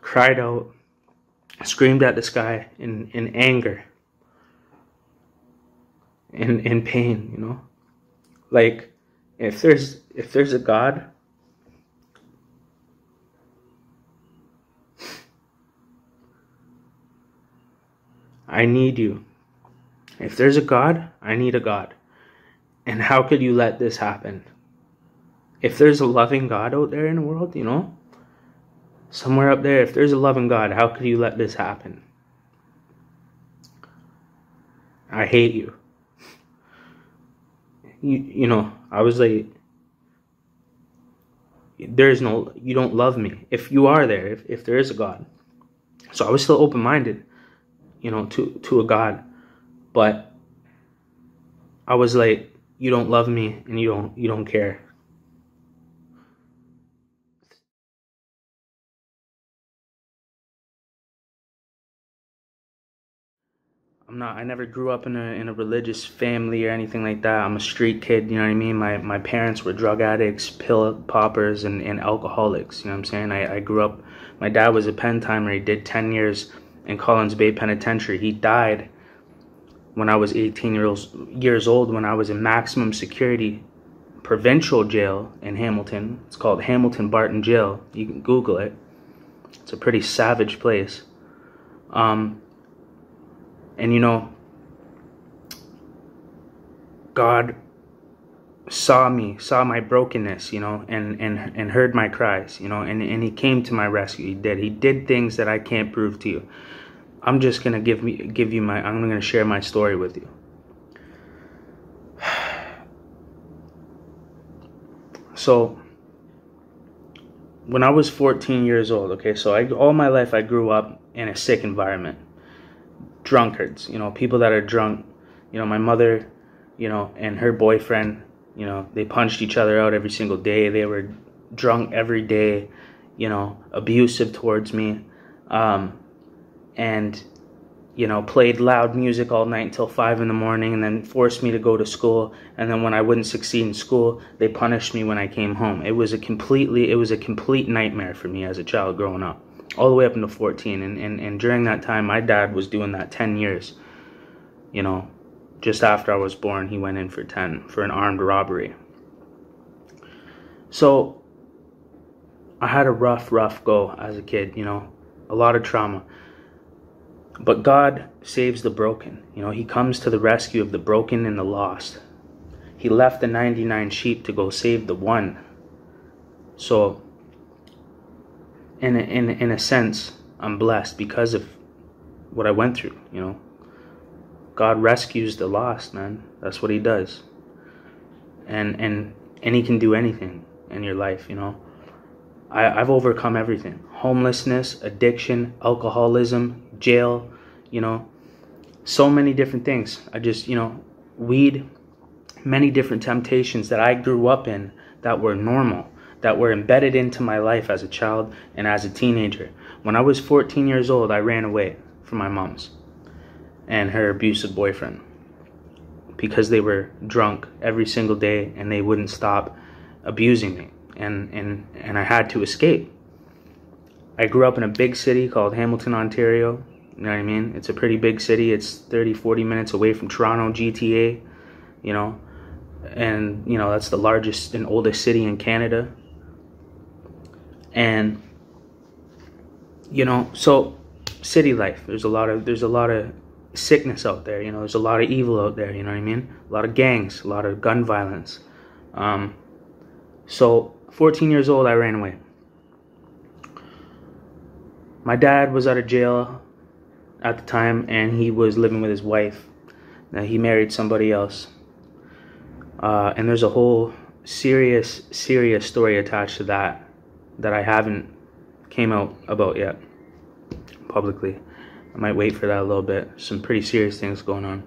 cried out, screamed at the sky in anger, in pain, you know? Like, if there's a God, I need you. If there's a God, I need a God. And how could you let this happen? If there's a loving God out there in the world, you know, somewhere up there, if there's a loving God, how could you let this happen? I hate you. You know, I was like, you don't love me. If you are there, if there is a God. So I was still open-minded, you know, to a God. But I was like, you don't love me and you don't care. I never grew up in a religious family or anything like that. I'm a street kid, you know what I mean? My parents were drug addicts, pill poppers, and alcoholics, you know what I'm saying? I grew up, my dad was a pen timer. He did 10 years in Collins Bay Penitentiary. He died when I was 18 years old, when I was in maximum security provincial jail in Hamilton. It's called Hamilton Barton Jail. You can Google it. It's a pretty savage place. And you know, God saw my brokenness, you know, and heard my cries, you know, and he came to my rescue. He did things that I can't prove to you. I'm just gonna I'm gonna share my story with you. So when I was 14 years old, okay, so all my life I grew up in a sick environment. Drunkards, you know, people that are drunk. You know, my mother, you know, and her boyfriend, you know, they punched each other out every single day. They were drunk every day, you know, abusive towards me, and, you know, played loud music all night until 5 in the morning, and then forced me to go to school. And then when I wouldn't succeed in school, they punished me when I came home. It was a complete nightmare for me as a child growing up, all the way up into 14. And during that time, my dad was doing that 10 years. You know, just after I was born, he went in for 10 for an armed robbery. So I had a rough go as a kid, you know, a lot of trauma. But God saves the broken. You know, he comes to the rescue of the broken and the lost. He left the 99 sheep to go save the one. So in a sense, I'm blessed because of what I went through, you know. God rescues the lost, man. That's what he does. And he can do anything in your life, you know. I've overcome everything. Homelessness, addiction, alcoholism, jail, you know. So many different things. I just, you know, weed, many different temptations that I grew up in that were normal, that were embedded into my life as a child and as a teenager. When I was 14 years old, I ran away from my mom's and her abusive boyfriend because they were drunk every single day and they wouldn't stop abusing me. And I had to escape. I grew up in a big city called Hamilton, Ontario. You know what I mean? It's a pretty big city. It's 30-40 minutes away from Toronto, GTA, you know. And, you know, that's the largest and oldest city in Canada. And, you know, so city life, there's a lot of sickness out there, you know, there's a lot of evil out there, you know what I mean? A lot of gangs, a lot of gun violence. So 14 years old, I ran away. My dad was out of jail at the time, and he was living with his wife. Now, he married somebody else. And there's a whole serious story attached to that I haven't came out about yet publicly. I might wait for that a little bit. Some pretty serious things going on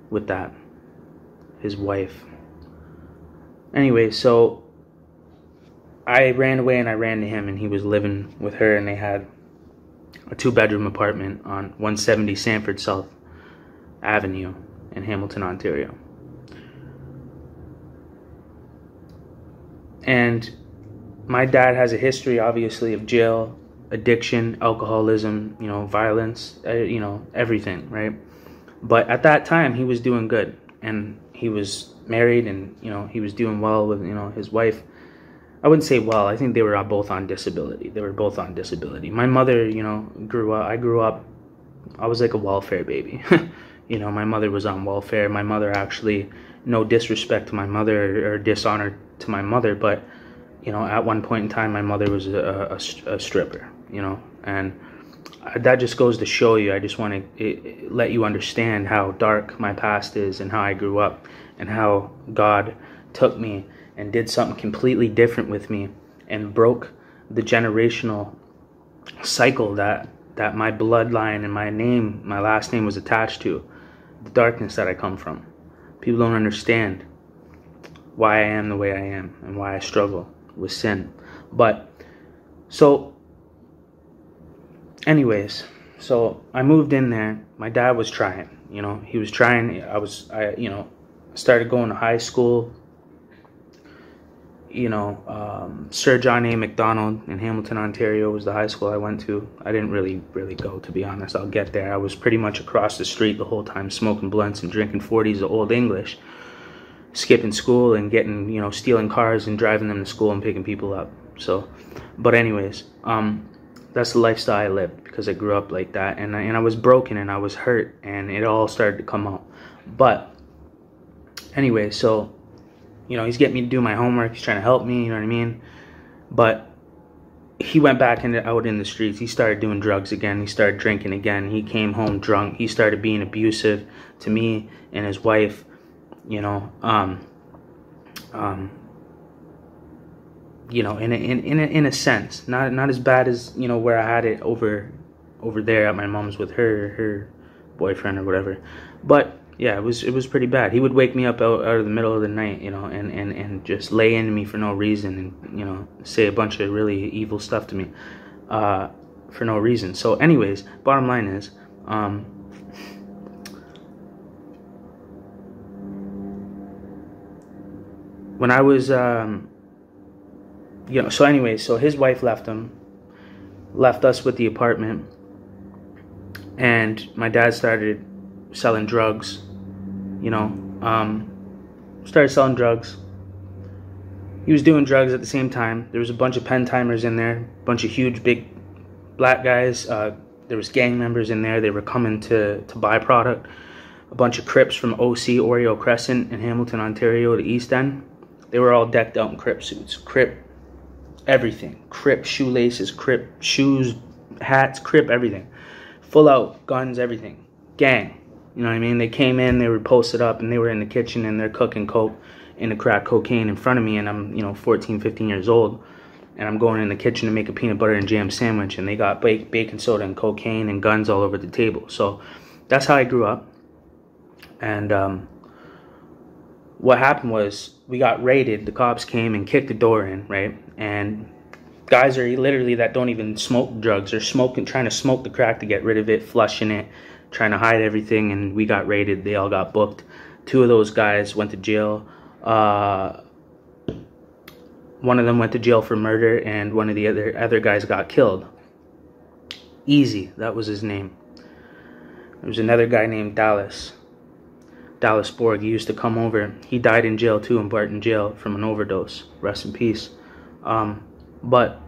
with that. His wife. Anyway, so I ran away and I ran to him, and he was living with her, and they had a 2-bedroom apartment on 170 Sanford South Avenue in Hamilton, Ontario. And my dad has a history, obviously, of jail, addiction, alcoholism, violence, everything, right? But at that time, he was doing good, and he was married, and he was doing well with his wife. I wouldn't say well. I think they were both on disability. My mother, grew up. I grew up. I was like a welfare baby. My mother was on welfare. My mother actually, no disrespect to my mother or dishonor to my mother, but at one point in time, my mother was a stripper. And that just goes to show you. I just want to let you understand how dark my past is and how I grew up and how God took me and did something completely different with me and broke the generational cycle that my bloodline and my last name was attached to, the darkness that I come from. People don't understand why I am the way I am and why I struggle with sin. But so anyways, so I moved in there. My dad was trying, he was trying. I started going to high school. Sir John A. Macdonald in Hamilton, Ontario was the high school I went to. I didn't really go, to be honest. I'll get there. I was pretty much across the street the whole time, smoking blunts and drinking 40s of Old English, skipping school and getting, stealing cars and driving them to school and picking people up. So, but anyways, that's the lifestyle I lived because I grew up like that, and I was broken and I was hurt, and it all started to come out. But anyway, so he's getting me to do my homework. He's trying to help me, you know what I mean? But he went back out in the streets. He started doing drugs again. He started drinking again. He came home drunk. He started being abusive to me and his wife, in a sense. Not as bad as, where I had it over there at my mom's with her boyfriend or whatever. But yeah, it was pretty bad. He would wake me up out of the middle of the night, and just lay into me for no reason, and say a bunch of really evil stuff to me for no reason. So anyways, bottom line is, when I was so anyways, so his wife left us with the apartment, and my dad started selling drugs. Started selling drugs. He was doing drugs at the same time. There was a bunch of pen timers in there, a bunch of huge big black guys. There was gang members in there. They were coming to buy product. A bunch of Crips from OC, Oreo Crescent in Hamilton, Ontario, the East End. They were all decked out in Crip suits. Crip everything. Crip shoelaces, Crip shoes, hats, Crip everything. Full out guns, everything. Gang. You know what I mean? They came in, they were posted up, and they were in the kitchen, and they're cooking coke and the crack cocaine in front of me, and I'm 14, 15 years old, and I'm going in the kitchen to make a peanut butter and jam sandwich, and they got baking soda and cocaine and guns all over the table. So that's how I grew up. And what happened was we got raided. The cops came and kicked the door in, right? And guys are literally that don't even smoke drugs. They're trying to smoke the crack to get rid of it, flushing it, trying to hide everything, and we got raided. They all got booked. 2 of those guys went to jail. One of them went to jail for murder, and one of the other guys got killed. Easy, that was his name. There was another guy named Dallas Borg. He used to come over. He died in jail too, in Barton jail from an overdose. Rest in peace. But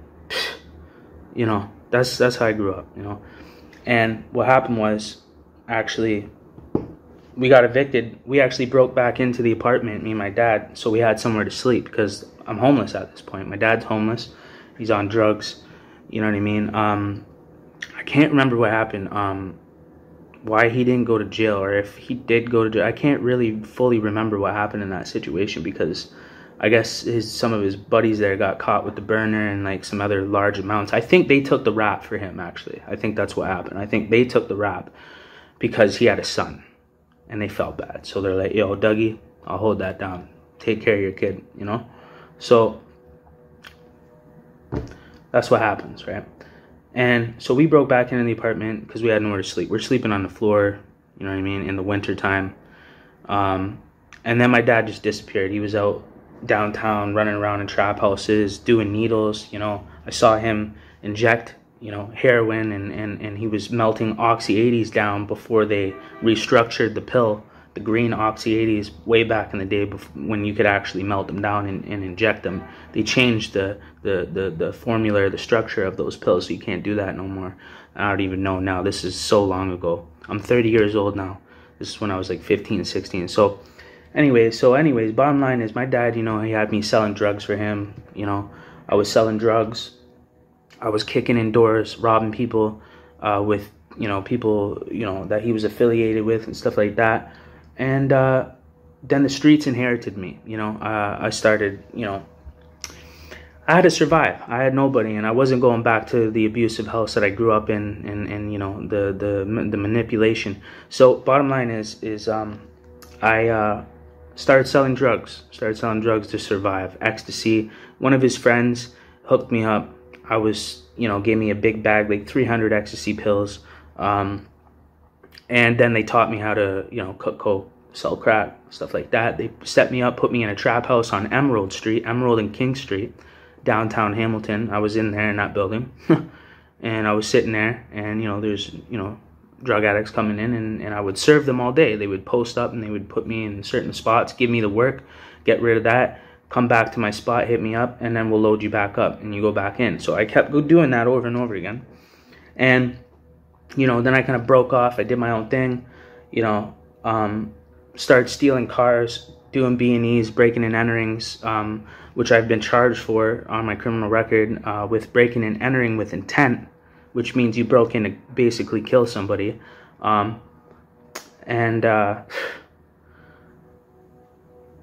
that's how I grew up. And what happened was, actually, we got evicted. We actually broke back into the apartment, me and my dad, so we had somewhere to sleep, because I'm homeless at this point. My dad's homeless. He's on drugs. You know what I mean? I can't remember what happened, why he didn't go to jail, or if he did go to jail. I can't really fully remember what happened in that situation, because I guess some of his buddies there got caught with the burner and like some other large amounts. I think they took the rap for him, actually. I think that's what happened. I think they took the rap because he had a son and they felt bad. So they're like, yo, Dougie, I'll hold that down. Take care of your kid, So that's what happens, right? And so we broke back into the apartment because we had nowhere to sleep. We're sleeping on the floor, in the winter time. And then my dad just disappeared. He was out downtown, running around in trap houses, doing needles. You know, I saw him inject, you know, heroin, and he was melting Oxy 80s down before they restructured the pill, the green Oxy 80s, way back in the day when you could actually melt them down and inject them. They changed the formula, the structure of those pills, so you can't do that no more. I don't even know now. This is so long ago. I'm 30 years old now. This is when I was like 15, 16. So anyways, bottom line is my dad, you know, he had me selling drugs for him. You know, I was selling drugs. I was kicking in doors, robbing people with, you know, people, you know, that he was affiliated with and stuff like that. And then the streets inherited me. You know, I started, you know, I had to survive. I had nobody, and I wasn't going back to the abusive house that I grew up in, and you know, the manipulation. So bottom line is I started selling drugs. To survive. Ecstasy. One of his friends hooked me up. I was, you know, gave me a big bag, like 300 ecstasy pills. And then they taught me how to, you know, cook coke, sell crack, stuff like that. They set me up, put me in a trap house on Emerald and King Street, downtown Hamilton. I was in there in that building. And I was sitting there, and, you know, there's, you know, drug addicts coming in, and I would serve them all day. They would post up, and they would put me in certain spots, give me the work, get rid of that, come back to my spot, hit me up, and then we'll load you back up, and you go back in. So I kept doing that over and over again. And, you know, then I kind of broke off. I did my own thing, you know, started stealing cars, doing B&Es, breaking and enterings, which I've been charged for on my criminal record with breaking and entering with intent, which means you broke in to basically kill somebody.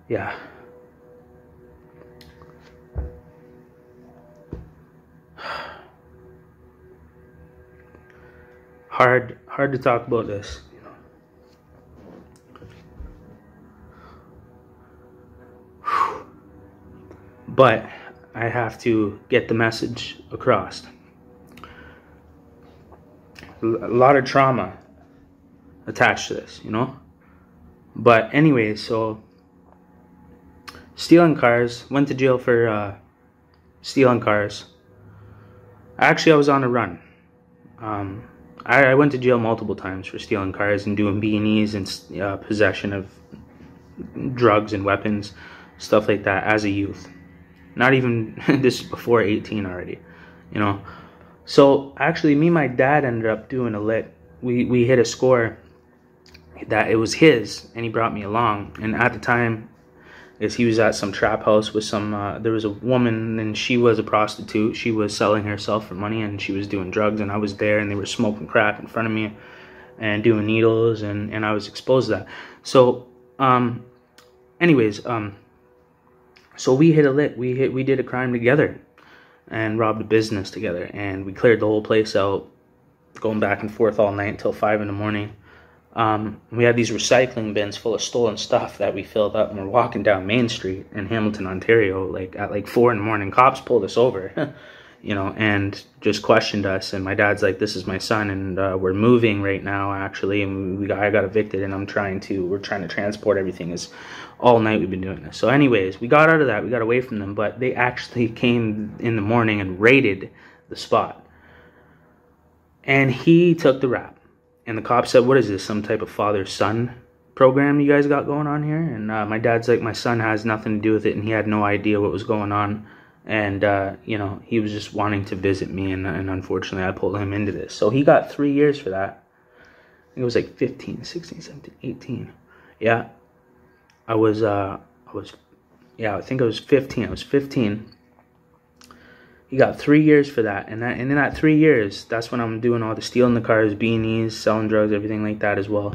Yeah. Hard to talk about this, you know. But I have to get the message across. A lot of trauma attached to this, you know. But anyways, so stealing cars, went to jail for stealing cars. Actually, I was on a run. I went to jail multiple times for stealing cars and doing B&Es and possession of drugs and weapons, stuff like that as a youth. Not even, this is before 18 already, you know. So actually, me and my dad ended up doing a lit. We hit a score that it was his, and he brought me along. And at the time, he was at some trap house with some, there was a woman, and she was a prostitute. She was selling herself for money, and she was doing drugs, and I was there, and they were smoking crack in front of me and doing needles, and I was exposed to that. So, anyways, so we hit a lit. We did a crime together and robbed a business together, and we cleared the whole place out, going back and forth all night until 5 in the morning. We had these recycling bins full of stolen stuff that we filled up, and we're walking down Main Street in Hamilton, Ontario, like at like 4 in the morning. Cops pulled us over, you know, and just questioned us. And my dad's like, "This is my son, and we're moving right now, actually, and I got evicted, and we're trying to transport everything." Is all night we've been doing this. So anyways, we got out of that. We got away from them, but they actually came in the morning and raided the spot, and he took the rap. And the cop said, "What is this, some type of father-son program you guys got going on here?" And my dad's like, "My son has nothing to do with it," and he had no idea what was going on. And, you know, he was just wanting to visit me, and unfortunately I pulled him into this. So he got 3 years for that. I think it was like 15, 16, 17, 18. Yeah. I think I was 15. I was 15. He got 3 years for that, and in that 3 years, that's when I'm doing all the stealing the cars, B&Es, selling drugs, everything like that as well.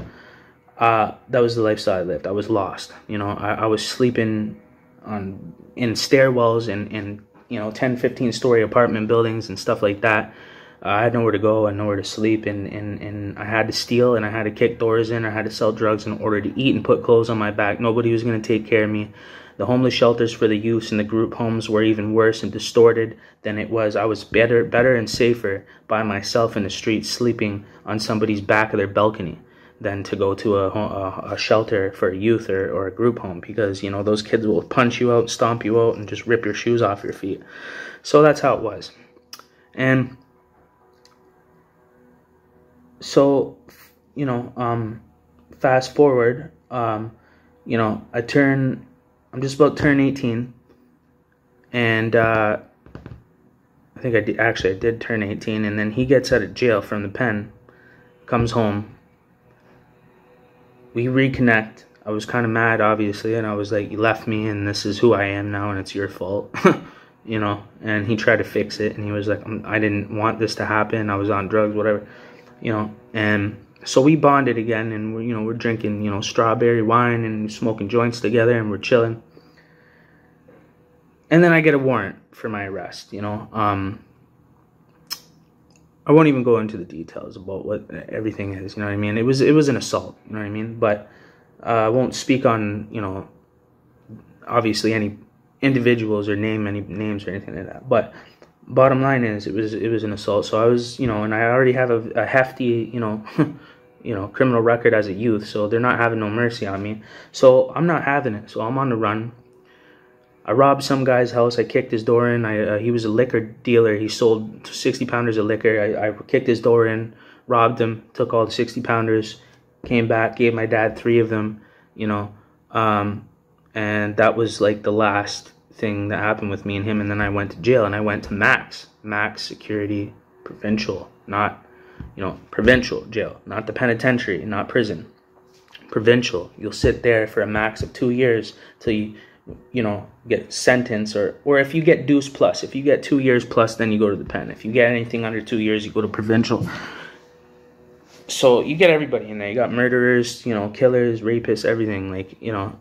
That was the lifestyle I lived. I was lost. You know, I was sleeping in stairwells and you know, 10, 15-story apartment buildings and stuff like that. I had nowhere to go and nowhere to sleep, and I had to steal, and I had to kick doors in. I had to sell drugs in order to eat and put clothes on my back. Nobody was going to take care of me. The homeless shelters for the youths and the group homes were even worse and distorted than it was. I was better and safer by myself in the street, sleeping on somebody's back of their balcony. than to go to a shelter for a youth or a group home, because, you know, those kids will punch you out, stomp you out, and just rip your shoes off your feet. So that's how it was. And so, you know, fast forward, you know, I'm just about to turn 18, and I think I did turn 18, and then he gets out of jail from the pen, comes home, we reconnect. I was kind of mad, obviously, and I was like, you left me, and this is who I am now, and it's your fault. You know, and he tried to fix it, and he was like, I didn't want this to happen, I was on drugs, whatever, you know. And so we bonded again, and we're drinking, you know, strawberry wine and smoking joints together, and we're chilling. And then I get a warrant for my arrest, you know. I won't even go into the details about what everything is, you know what I mean. It was an assault, you know what I mean. But I won't speak on, you know, obviously any individuals or name any names or anything like that. But bottom line is, it was an assault. So I was, you know, and I already have a hefty, you know, criminal record as a youth. So they're not having no mercy on me. So I'm not having it. So I'm on the run. I robbed some guy's house. I kicked his door in. He was a liquor dealer. He sold 60 pounders of liquor. I kicked his door in, robbed him, took all the 60 pounders, came back, gave my dad 3 of them, you know. And that was like the last thing that happened with me and him. And then I went to jail, and I went to Max Security Provincial, not, you know, provincial jail, not the penitentiary, not prison. Provincial. You'll sit there for a max of 2 years till you know, get sentenced, or if you get deuce plus, if you get 2 years plus, then you go to the pen. If you get anything under 2 years, you go to provincial. So you get everybody in there. You got murderers, you know, killers, rapists, everything. Like, you know,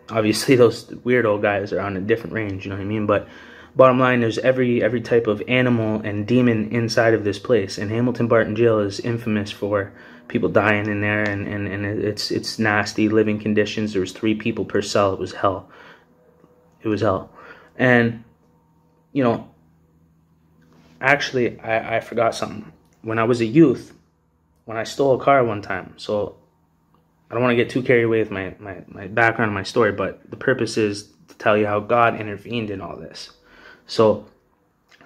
obviously those weirdo guys are on a different range, you know what I mean? But bottom line, there's every type of animal and demon inside of this place. And Hamilton Barton Jail is infamous for people dying in there, and it's nasty living conditions. There was 3 people per cell. It was hell. It was hell. And, you know, actually, I forgot something. When I was a youth, when I stole a car one time, so I don't want to get too carried away with my background and my story, but the purpose is to tell you how God intervened in all this. So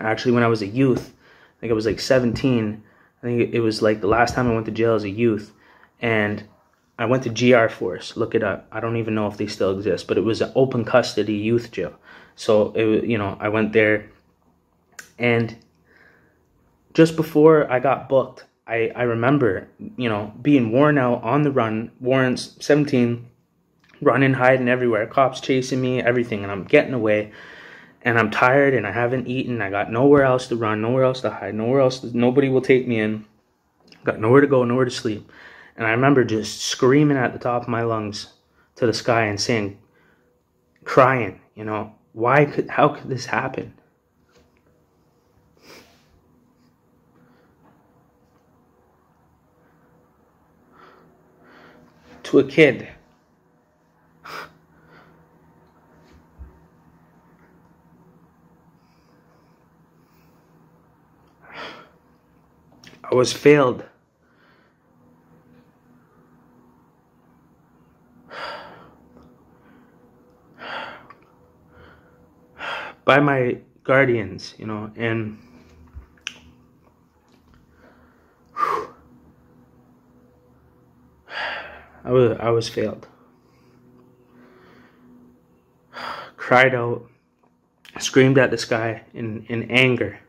actually, when I was a youth, I think I was like 17, I think it was like the last time I went to jail as a youth, and I went to GR Force. Look it up. I don't even know if they still exist, but it was an open custody youth jail. So it, you know, I went there, and just before I got booked, I remember, you know, being worn out, on the run, warrants, 17, running, hiding everywhere, cops chasing me, everything, and I'm getting away. And I'm tired, and I haven't eaten. I got nowhere else to run, nowhere else to hide, nobody will take me in. Got nowhere to go, nowhere to sleep. And I remember just screaming at the top of my lungs to the sky and saying, crying, you know, how could this happen? To a kid. I was failed. By my guardians, you know, and I was failed. Cried out, screamed at the sky in anger.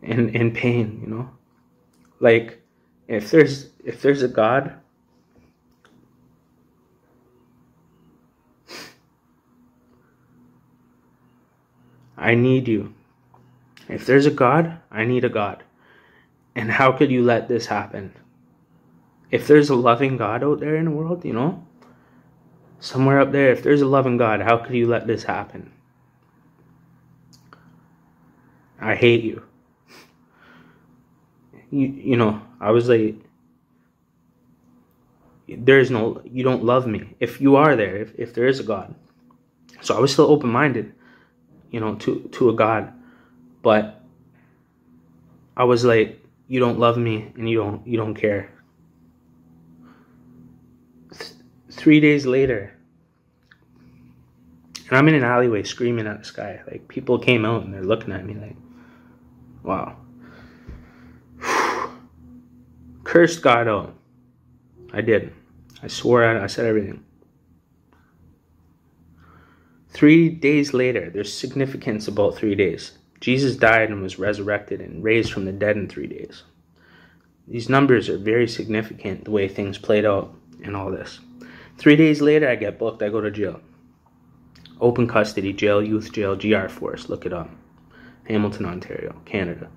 In pain, you know, like if there's a God, I need you. If there's a God, I need a God. And how could you let this happen? If there's a loving God out there in the world, you know, somewhere up there, if there's a loving God, how could you let this happen? I hate you. You know, I was like, you don't love me. If you are there, if there is a God. So I was still open-minded, you know, to a God. But I was like, you don't love me and you don't care. 3 days later, and I'm in an alleyway screaming at the sky. Like, people came out and they're looking at me like, wow. Cursed God out. I did. I swore at it. I said everything. 3 days later, there's significance about 3 days. Jesus died and was resurrected and raised from the dead in 3 days. These numbers are very significant, the way things played out in all this. 3 days later, I get booked. I go to jail. Open custody jail, youth jail, GR Force. Look it up. Hamilton, Ontario, Canada.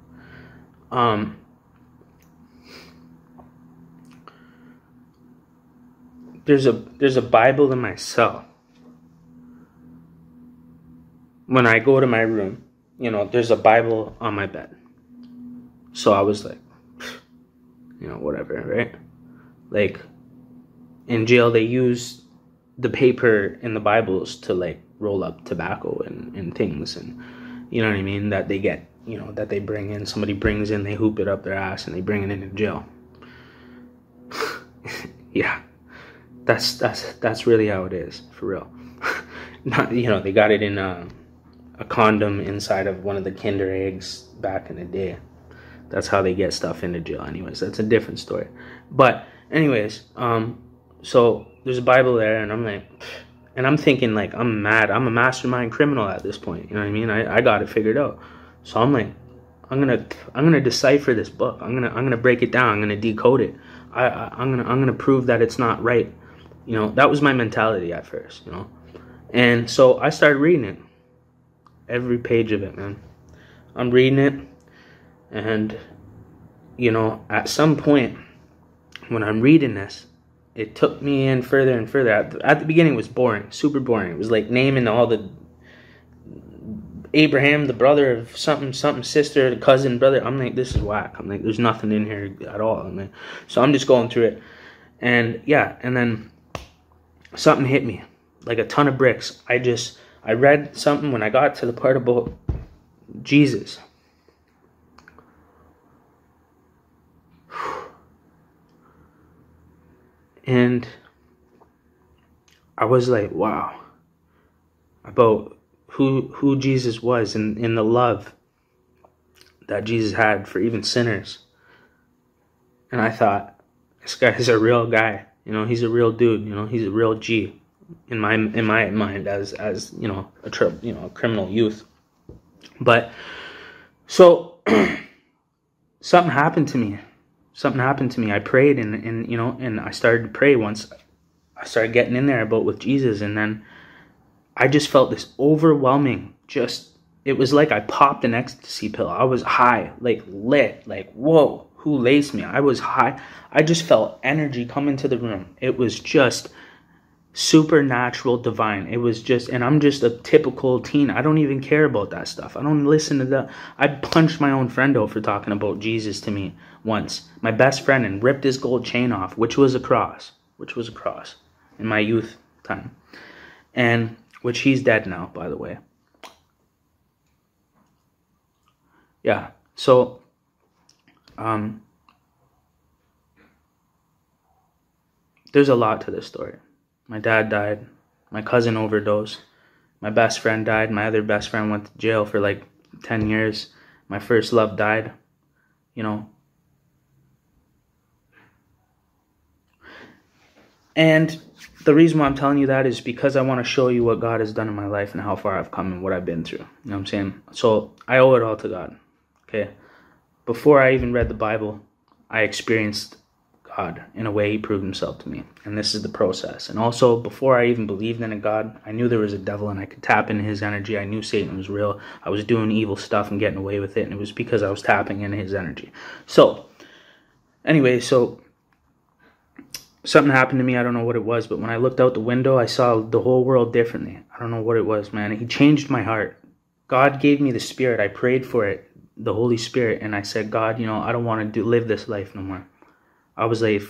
There's a Bible in my cell. When I go to my room, there's a Bible on my bed. So I was like, whatever, right? Like, in jail, they use the paper in the Bibles to, like, roll up tobacco and things. And, you know what I mean? That they get, that they bring in. Somebody brings in, they hoop it up their ass, and they bring it into jail. Yeah. That's really how it is, for real. Not, they got it in a condom inside of one of the Kinder eggs back in the day. That's how they get stuff into jail. Anyways, that's a different story. But anyways, so there's a Bible there, and I'm like, and I'm thinking, like, I'm mad. I'm a mastermind criminal at this point. You know what I mean? I got it figured out. So I'm like, I'm gonna decipher this book. I'm gonna break it down. I'm gonna decode it. I'm gonna prove that it's not right. That was my mentality at first. And so I started reading it. Every page of it, man. I'm reading it, and at some point when I'm reading this, it took me in further and further. At the beginning, it was boring, super boring. It was like naming all the Abraham, the brother of something, sister, the cousin, brother. I'm like, this is whack. I'm like, there's nothing in here at all. So I'm just going through it, and yeah, and then something hit me like a ton of bricks. I read something when I got to the part about Jesus. And I was like, wow, about who Jesus was and the love that Jesus had for even sinners. And I thought, this guy is a real guy. He's a real dude. He's a real G in my mind as a criminal youth. But so something happened to me. I prayed and I started to pray once I started getting in there with Jesus, and then I just felt this overwhelming, it was like I popped an ecstasy pill. I was high, like lit, like, whoa, who laced me? I was high. I just felt energy come into the room. It was just supernatural, divine. It was and I'm just a typical teen. I don't even care about that stuff. I don't listen to that. I punched my own friend out for talking about Jesus to me once. My best friend, and ripped his gold chain off, which was a cross in my youth time. And which he's dead now, by the way. Yeah. So there's a lot to this story. My dad died. My cousin overdosed. My best friend died. My other best friend went to jail for like 10 years. My first love died. And the reason why I'm telling you that is because I want to show you what God has done in my life and how far I've come and what I've been through. You know what I'm saying? So I owe it all to God. Okay? Before I even read the Bible, I experienced God in a way he proved himself to me. And this is the process. And also, before I even believed in a God, I knew there was a devil and I could tap into his energy. I knew Satan was real. I was doing evil stuff and getting away with it. And it was because I was tapping into his energy. So, anyway, something happened to me. I don't know what it was. But when I looked out the window, I saw the whole world differently. I don't know what it was, man. He changed my heart. God gave me the Spirit. I prayed for it, the Holy Spirit. And I said, God, I don't want to live this life no more. I was like,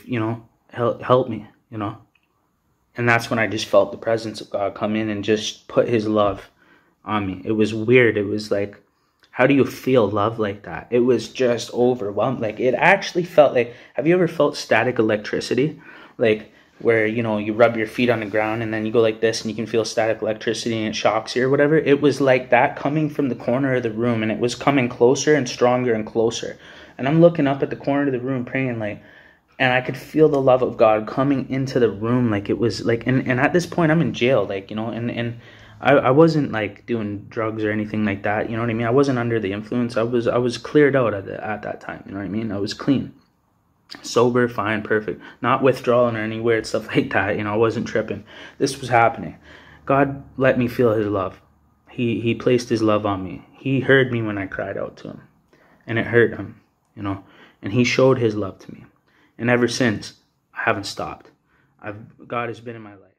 help me, And that's when I just felt the presence of God come in and just put his love on me. It was weird. It was like How do you feel love like that? It was just overwhelming. Like, it actually felt like, have you ever felt static electricity? Like, where, you know, you rub your feet on the ground and then you go like this and you can feel static electricity and it shocks you or whatever. It was like that coming from the corner of the room, and it was coming closer and stronger and closer. And I'm looking up at the corner of the room praying, like, and I could feel the love of God coming into the room. Like, it was like, and at this point I'm in jail, like, you know, and I wasn't like doing drugs or anything like that. You know what I mean? I wasn't under the influence. I was cleared out at that time. You know what I mean? I was clean, sober, fine, perfect, not withdrawing or any weird stuff like that. You know, I wasn't tripping. This was happening. God let me feel his love. He placed his love on me. He heard me when I cried out to him, and it hurt him, you know, and he showed his love to me. And ever since, I haven't stopped. God has been in my life.